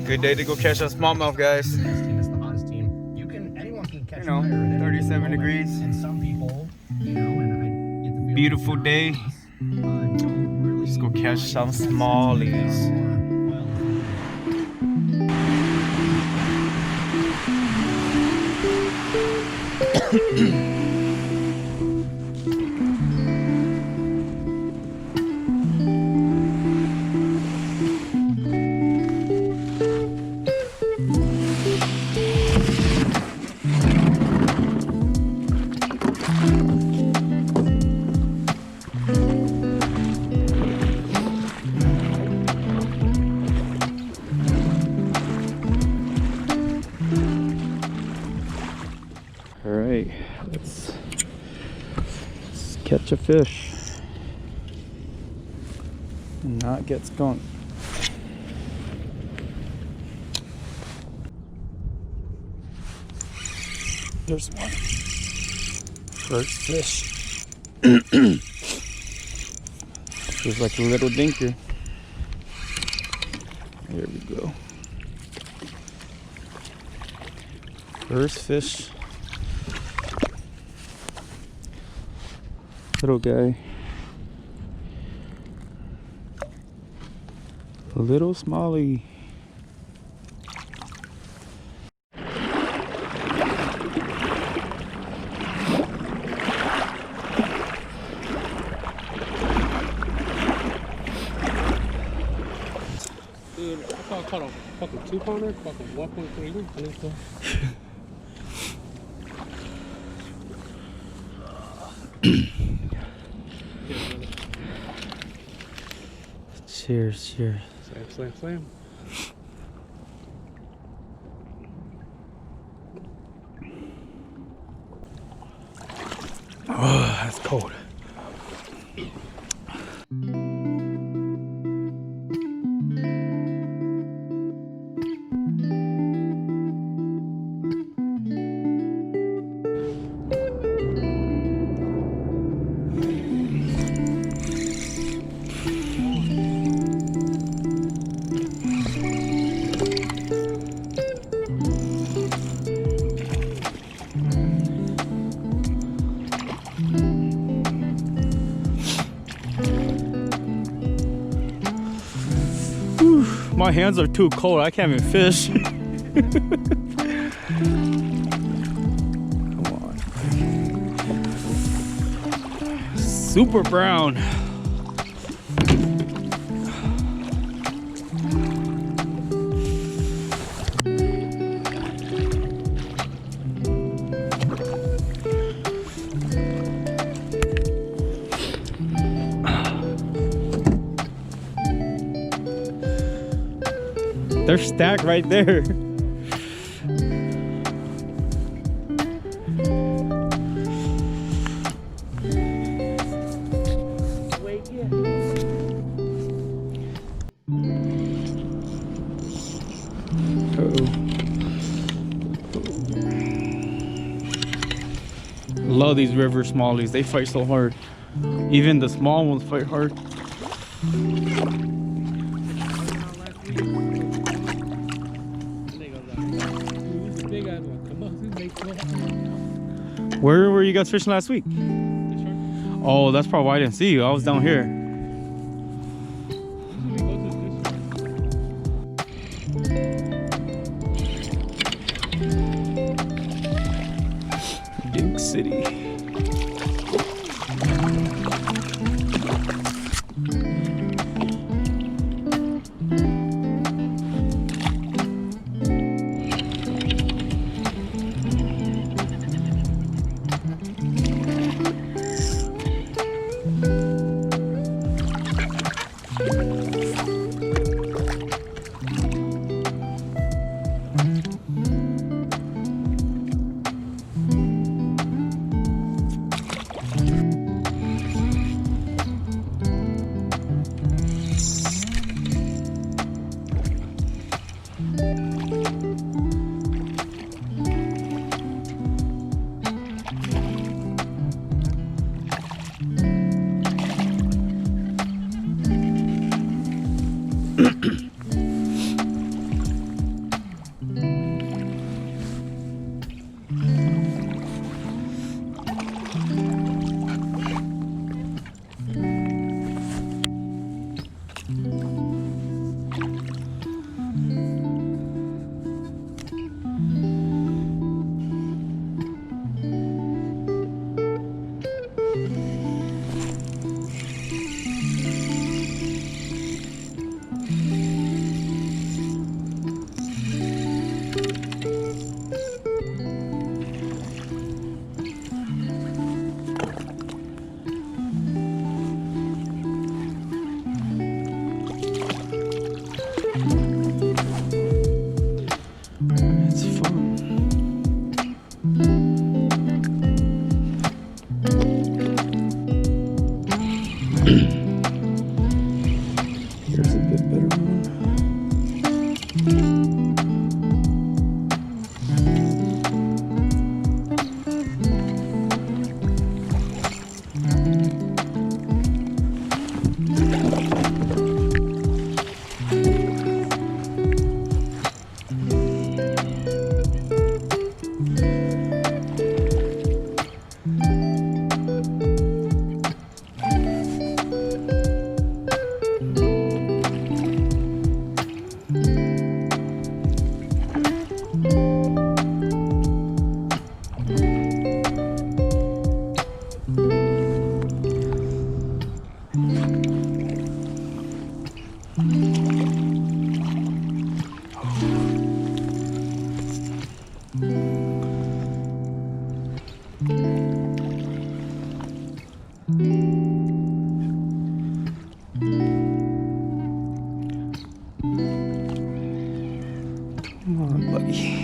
Good day to go catch a smallmouth, guys. You know, 37 degrees. Beautiful day. Let's go catch some smallies. All right, let's catch a fish and not get skunked. There's one. First fish. Feels like a little dinker. There we go. First fish. Little guy. A little smallie. Dude, I thought I caught a fucking 2-pounder, fucking 1.3. I think so. Cheers, cheers. Slam, slam, slam. Oh, that's cold. My hands are too cold. I can't even fish. Come on. Super brown. They're stacked right there. Love these river smallies. They fight so hard. Even the small ones fight hard. Where were you guys fishing last week? Oh, that's probably why I didn't see you. I was down here. Dink City. Come on, buddy.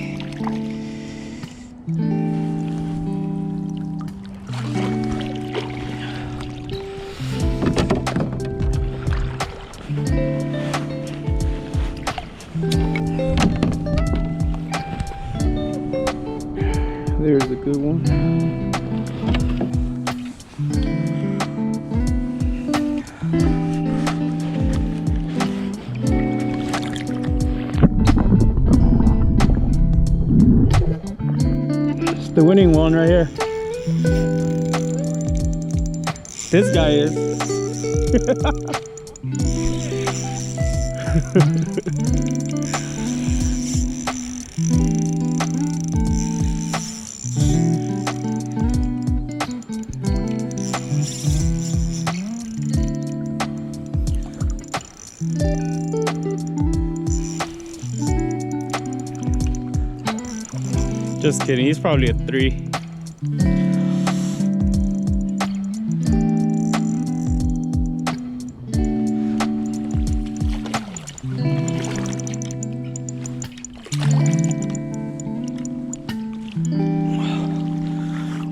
There's a good one. It's the winning one right here. This guy is. Just kidding, he's probably a 3.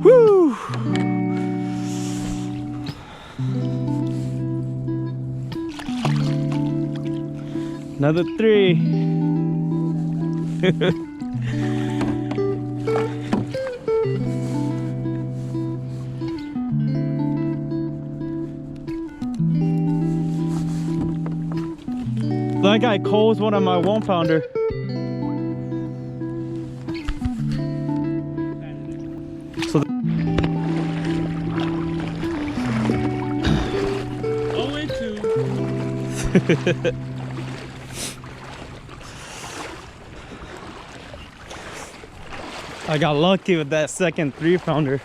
Woo! Another 3. That guy Cole's one of my 1-pounder. So I got lucky with that second 3-pounder.